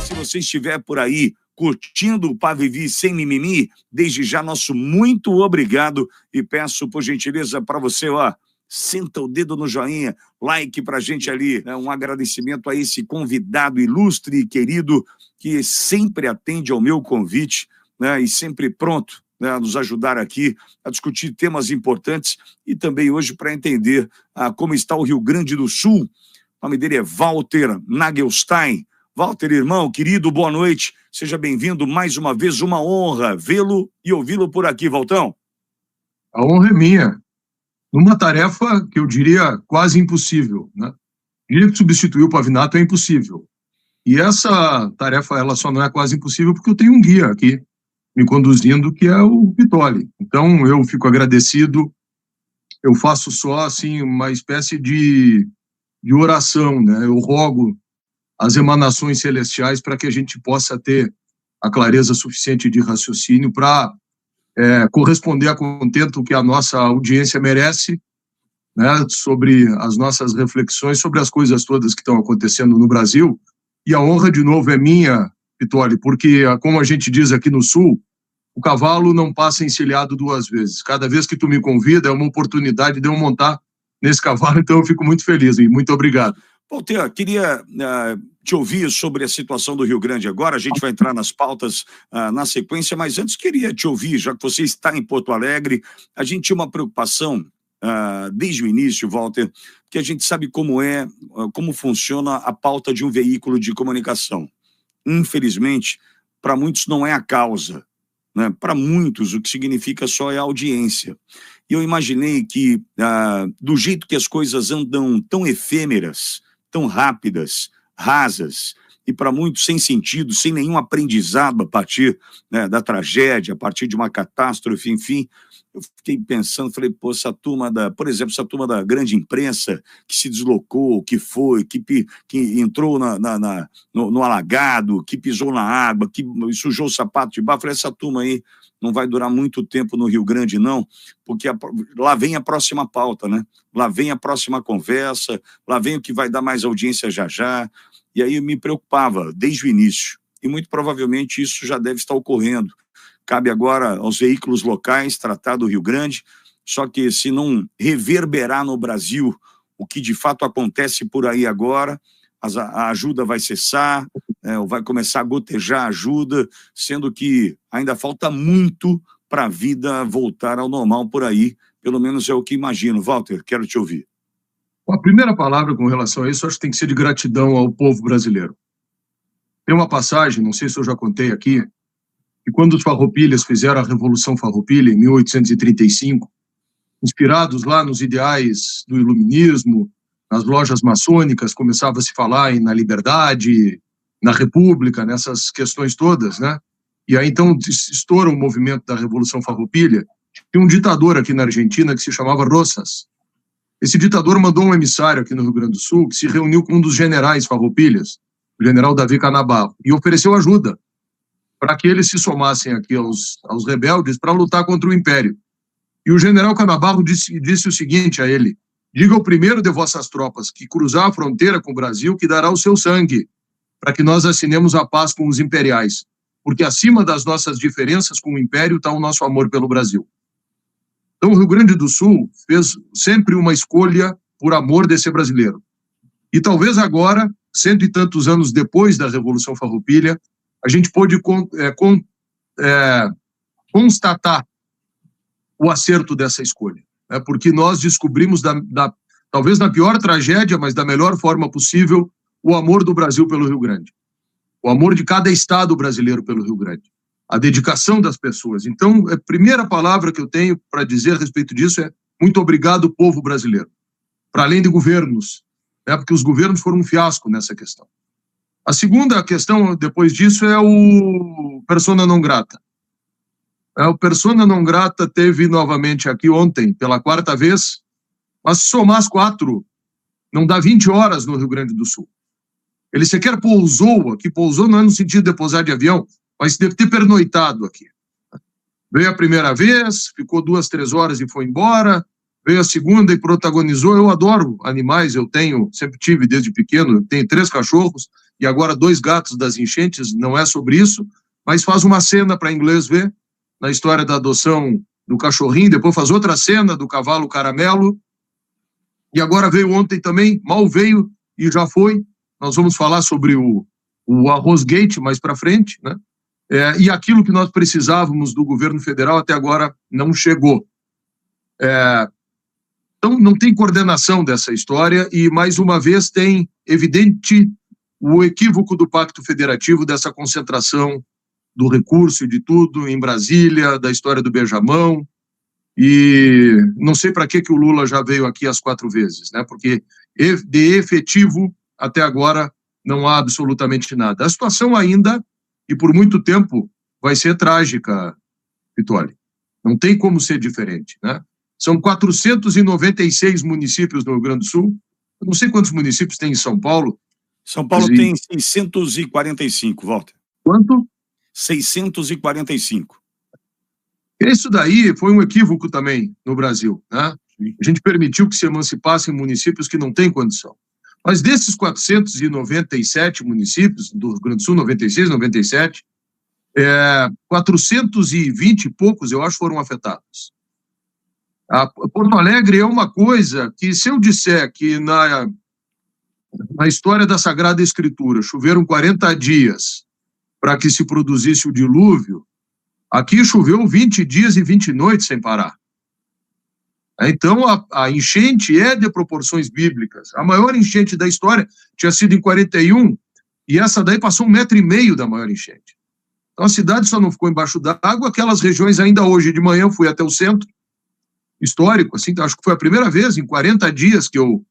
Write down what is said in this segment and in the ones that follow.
Se você estiver por aí curtindo o Pavivi sem mimimi, desde já nosso muito obrigado e peço por gentileza para você, ó, senta o dedo no joinha, like pra gente ali, né? Um agradecimento a esse convidado ilustre e querido que sempre atende ao meu convite, né? E sempre pronto, né, a nos ajudar aqui a discutir temas importantes e também hoje para entender como está o Rio Grande do Sul. O nome dele é Walter Nagelstein. Walter, irmão, querido, boa noite. Seja bem-vindo mais uma vez, uma honra vê-lo e ouvi-lo por aqui, Valtão. A honra é minha. Numa tarefa que eu diria quase impossível, né? Eu diria que substituir o Pavinato é impossível. E essa tarefa, ela só não é quase impossível porque eu tenho um guia aqui me conduzindo, que é o Pitoli. Então, eu fico agradecido. Eu faço só, assim, uma espécie de oração, né? Eu rogo as emanações celestiais para que a gente possa ter a clareza suficiente de raciocínio para corresponder a contento que a nossa audiência merece, né, sobre as nossas reflexões, sobre as coisas todas que estão acontecendo no Brasil. E a honra, de novo, é minha, Pitoli, porque, como a gente diz aqui no Sul, o cavalo não passa encilhado duas vezes. Cada vez que tu me convida, é uma oportunidade de eu montar nesse cavalo, então eu fico muito feliz e muito obrigado. Walter, queria te ouvir sobre a situação do Rio Grande agora, a gente vai entrar nas pautas na sequência, mas antes queria te ouvir, já que você está em Porto Alegre, a gente tinha uma preocupação desde o início, Walter, que a gente sabe como funciona a pauta de um veículo de comunicação. Infelizmente, para muitos não é a causa, né? Para muitos o que significa só é a audiência. E eu imaginei que, do jeito que as coisas andam tão efêmeras, tão rápidas, rasas, e para muitos sem sentido, sem nenhum aprendizado a partir, né, da tragédia, a partir de uma catástrofe, enfim, eu fiquei pensando, falei, pô, por exemplo, essa turma da grande imprensa que se deslocou, que foi, que entrou no alagado, que pisou na água, que sujou o sapato de barro, falei, essa turma aí não vai durar muito tempo no Rio Grande, não, porque lá vem a próxima pauta, né? Lá vem a próxima conversa, lá vem o que vai dar mais audiência já já, e aí eu me preocupava desde o início, e muito provavelmente isso já deve estar ocorrendo. Cabe agora aos veículos locais tratar do Rio Grande, só que se não reverberar no Brasil o que de fato acontece por aí agora, a ajuda vai cessar, vai começar a gotejar a ajuda, sendo que ainda falta muito para a vida voltar ao normal por aí, pelo menos é o que imagino. Walter, quero te ouvir. A primeira palavra com relação a isso, acho que tem que ser de gratidão ao povo brasileiro. Tem uma passagem, não sei se eu já contei aqui, que quando os farroupilhas fizeram a Revolução Farroupilha, em 1835, inspirados lá nos ideais do iluminismo, nas lojas maçônicas, começava a se falar na liberdade, na república, nessas questões todas, né? E aí, então, estoura o movimento da Revolução Farroupilha. Tinha um ditador aqui na Argentina que se chamava Rosas. Esse ditador mandou um emissário aqui no Rio Grande do Sul que se reuniu com um dos generais farroupilhas, o general Davi Canabarro, e ofereceu ajuda para que eles se somassem aqui aos rebeldes para lutar contra o Império. E o general Canabarro disse o seguinte a ele: diga ao primeiro de vossas tropas que cruzar a fronteira com o Brasil que dará o seu sangue, para que nós assinemos a paz com os imperiais, porque acima das nossas diferenças com o Império está o nosso amor pelo Brasil. Então o Rio Grande do Sul fez sempre uma escolha por amor de ser brasileiro. E talvez agora, 100 e tantos anos depois da Revolução Farroupilha, a gente pôde constatar o acerto dessa escolha, né? Porque nós descobrimos, talvez na pior tragédia, mas da melhor forma possível, o amor do Brasil pelo Rio Grande, o amor de cada estado brasileiro pelo Rio Grande, a dedicação das pessoas. Então, a primeira palavra que eu tenho para dizer a respeito disso é muito obrigado, povo brasileiro, para além de governos, né? Porque os governos foram um fiasco nessa questão. A segunda questão, depois disso, é o persona non grata. O persona non grata teve novamente aqui ontem, pela quarta vez, mas se somar as 4, não dá 20 horas no Rio Grande do Sul. Ele sequer pousou aqui, pousou não é no sentido de pousar de avião, mas deve ter pernoitado aqui. Veio a primeira vez, ficou 2, 3 horas e foi embora, veio a segunda e protagonizou. Eu adoro animais, sempre tive desde pequeno, tenho 3 cachorros e agora 2 gatos das enchentes, não é sobre isso, mas faz uma cena para inglês ver, na história da adoção do cachorrinho, depois faz outra cena do cavalo caramelo, e agora veio ontem também, mal veio e já foi. Nós vamos falar sobre o Arrosgate mais para frente, né? E aquilo que nós precisávamos do governo federal até agora não chegou. Então, não tem coordenação dessa história e, mais uma vez, tem evidente o equívoco do Pacto Federativo, dessa concentração do recurso e de tudo em Brasília, da história do beijamão, e não sei para que o Lula já veio aqui as 4 vezes, né? Porque de efetivo, até agora, não há absolutamente nada. A situação ainda, e por muito tempo, vai ser trágica, Vitória. Não tem como ser diferente, né? São 496 municípios no Rio Grande do Sul. Eu não sei quantos municípios tem em São Paulo. São Paulo tem 645, Walter. Quanto? 645. Isso daí foi um equívoco também no Brasil, né? A gente permitiu que se emancipassem municípios que não têm condição. Mas desses 497 municípios, do Rio Grande do Sul, 96, 97, 420 e poucos, eu acho, foram afetados. Porto Alegre é uma coisa que, se eu disser que na história da Sagrada Escritura choveram 40 dias para que se produzisse o dilúvio, aqui choveu 20 dias e 20 noites sem parar. Então, a enchente é de proporções bíblicas. A maior enchente da história tinha sido em 41, e essa daí passou 1,5 metro da maior enchente. Então, a cidade só não ficou embaixo d'água, aquelas regiões, ainda hoje de manhã, eu fui até o centro histórico, assim, acho que foi a primeira vez em 40 dias que eu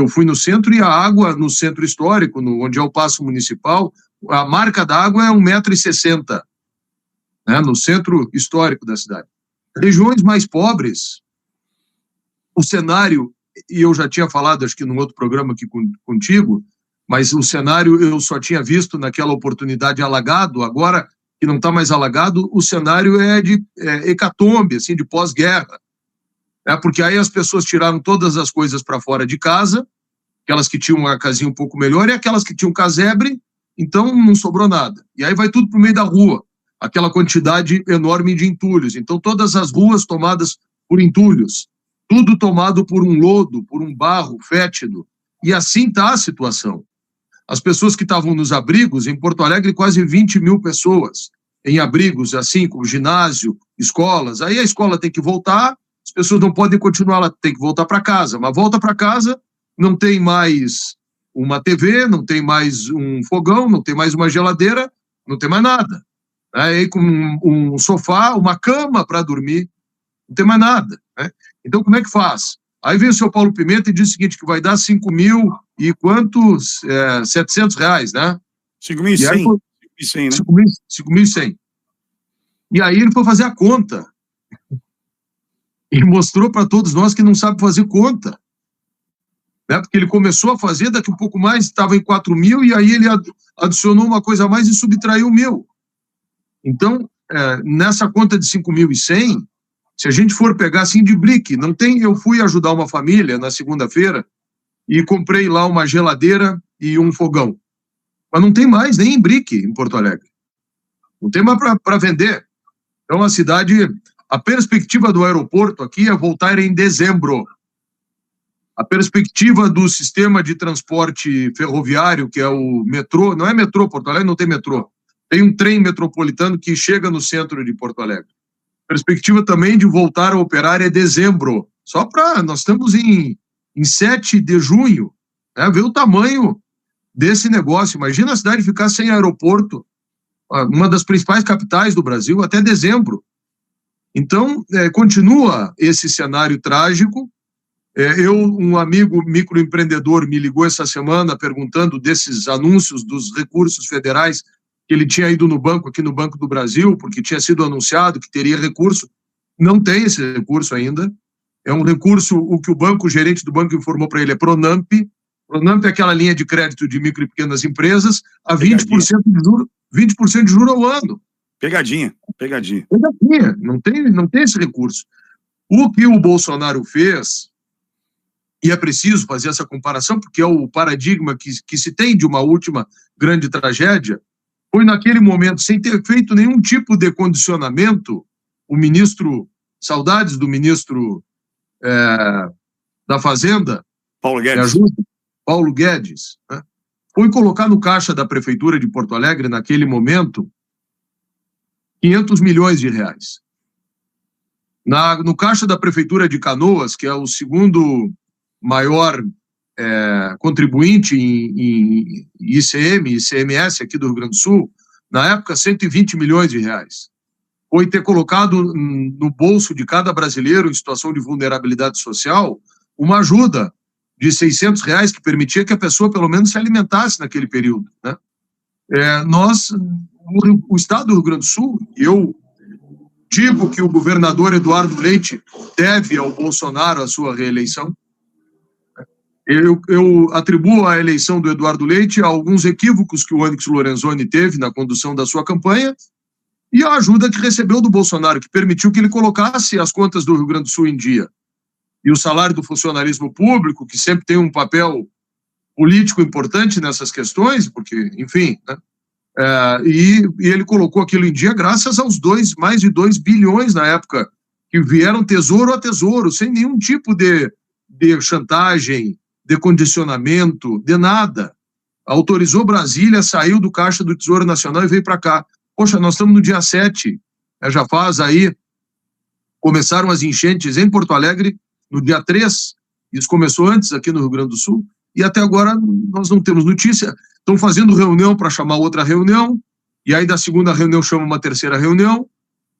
fui no centro, e a água no centro histórico, onde é o Paço Municipal, a marca da água é 1,60 m, né, no centro histórico da cidade. Regiões mais pobres, o cenário, e eu já tinha falado, acho que num outro programa aqui contigo, mas o cenário eu só tinha visto naquela oportunidade alagado, agora que não está mais alagado, o cenário é de hecatombe, assim, de pós-guerra. Porque aí as pessoas tiraram todas as coisas para fora de casa, aquelas que tinham uma casinha um pouco melhor, e aquelas que tinham casebre, então não sobrou nada. E aí vai tudo para o meio da rua, aquela quantidade enorme de entulhos. Então todas as ruas tomadas por entulhos, tudo tomado por um lodo, por um barro fétido. E assim está a situação. As pessoas que estavam nos abrigos, em Porto Alegre, quase 20 mil pessoas em abrigos, assim, como ginásio, escolas. Aí a escola tem que voltar, as pessoas não podem continuar, ela tem que voltar para casa. Mas volta para casa, não tem mais uma TV, não tem mais um fogão, não tem mais uma geladeira, não tem mais nada. Aí com um sofá, uma cama para dormir, não tem mais nada, né? Então, como é que faz? Aí vem o seu Paulo Pimenta e diz o seguinte, que vai dar 5 mil e quantos? 700 reais, né? 5.100. 5.100, né? 5.100. E aí ele foi fazer a conta. E mostrou para todos nós que não sabe fazer conta. Né? Porque ele começou a fazer, daqui um pouco mais estava em 4 mil, e aí ele adicionou uma coisa a mais e subtraiu 1.000. Então, nessa conta de 5.100, se a gente for pegar assim de brique, não tem. Eu fui ajudar uma família na segunda-feira e comprei lá uma geladeira e um fogão. Mas não tem mais nem em brique em Porto Alegre. Não tem mais para vender. Então a cidade, a perspectiva do aeroporto aqui é voltar em dezembro. A perspectiva do sistema de transporte ferroviário, que é o metrô, não é metrô, Porto Alegre não tem metrô. Tem um trem metropolitano que chega no centro de Porto Alegre. Perspectiva também de voltar a operar é dezembro. Só para... Nós estamos em 7 de junho. Né? Vê o tamanho desse negócio. Imagina a cidade ficar sem aeroporto, uma das principais capitais do Brasil, até dezembro. Então, continua esse cenário trágico. Um amigo microempreendedor me ligou essa semana perguntando desses anúncios dos recursos federais, que ele tinha ido no banco, aqui no Banco do Brasil, porque tinha sido anunciado que teria recurso. Não tem esse recurso ainda. É um recurso, o que o gerente do banco informou para ele é Pronamp. Pronamp é aquela linha de crédito de micro e pequenas empresas a 20% de juros, 20% de juros ao ano. Pegadinha. Não tem esse recurso. O que o Bolsonaro fez, e é preciso fazer essa comparação, porque é o paradigma que se tem de uma última grande tragédia, foi naquele momento, sem ter feito nenhum tipo de condicionamento, o ministro, saudades do ministro da Fazenda, Paulo Guedes, ajuda, Paulo Guedes, né? Foi colocar no caixa da Prefeitura de Porto Alegre, naquele momento, 500 milhões de reais. No caixa da Prefeitura de Canoas, que é o segundo maior contribuinte em ICM, ICMS aqui do Rio Grande do Sul, na época, 120 milhões de reais. Foi ter colocado no bolso de cada brasileiro em situação de vulnerabilidade social uma ajuda de 600 reais que permitia que a pessoa pelo menos se alimentasse naquele período, né? O Estado do Rio Grande do Sul, eu digo que o governador Eduardo Leite deve ao Bolsonaro a sua reeleição. Eu atribuo a eleição do Eduardo Leite a alguns equívocos que o Onyx Lorenzoni teve na condução da sua campanha e a ajuda que recebeu do Bolsonaro, que permitiu que ele colocasse as contas do Rio Grande do Sul em dia. E o salário do funcionalismo público, que sempre tem um papel político importante nessas questões, porque, enfim, né? E ele colocou aquilo em dia graças aos mais de 2 bilhões na época, que vieram tesouro a tesouro, sem nenhum tipo de chantagem, de condicionamento, de nada. Autorizou Brasília, saiu do caixa do Tesouro Nacional e veio para cá. Poxa, nós estamos no dia 7, já faz aí, começaram as enchentes em Porto Alegre no dia 3, isso começou antes aqui no Rio Grande do Sul, e até agora nós não temos notícia. Estão fazendo reunião para chamar outra reunião, e aí da segunda reunião chama uma terceira reunião,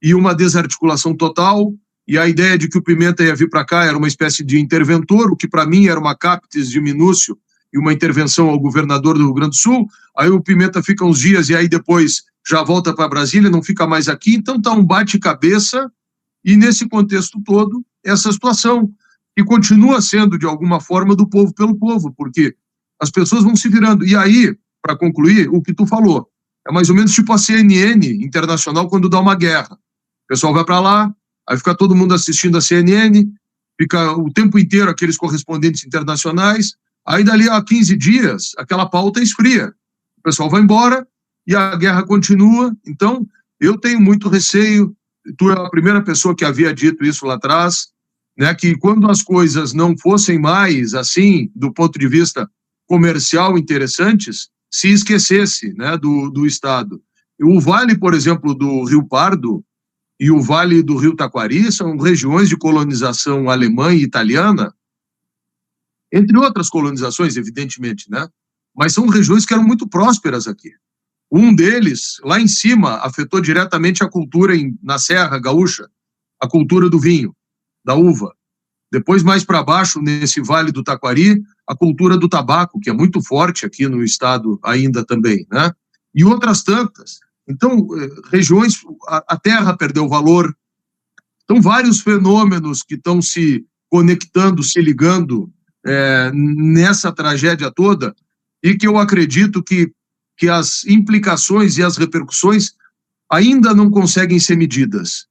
e uma desarticulação total, e a ideia de que o Pimenta ia vir para cá era uma espécie de interventor, o que para mim era uma captis de minúcio, e uma intervenção ao governador do Rio Grande do Sul. Aí o Pimenta fica uns dias, e aí depois já volta para Brasília, não fica mais aqui, então está um bate-cabeça, e nesse contexto todo, essa situação, que continua sendo, de alguma forma, do povo pelo povo, porque as pessoas vão se virando. E aí, para concluir, o que tu falou, é mais ou menos tipo a CNN internacional quando dá uma guerra. O pessoal vai para lá, aí fica todo mundo assistindo a CNN, fica o tempo inteiro aqueles correspondentes internacionais, aí dali a 15 dias, aquela pauta esfria. O pessoal vai embora e a guerra continua. Então, eu tenho muito receio, tu é a primeira pessoa que havia dito isso lá atrás, né, que quando as coisas não fossem mais, assim, do ponto de vista comercial interessantes, se esquecesse, né, do Estado. O vale, por exemplo, do Rio Pardo e o vale do Rio Taquari são regiões de colonização alemã e italiana, entre outras colonizações, evidentemente, né, mas são regiões que eram muito prósperas aqui. Um deles, lá em cima, afetou diretamente a cultura na Serra Gaúcha, a cultura do vinho, da uva. Depois, mais para baixo, nesse Vale do Taquari, a cultura do tabaco, que é muito forte aqui no estado ainda também, né? E outras tantas. Então, regiões, a terra perdeu valor. Então, vários fenômenos que estão se conectando, se ligando nessa tragédia toda, e que eu acredito que as implicações e as repercussões ainda não conseguem ser medidas.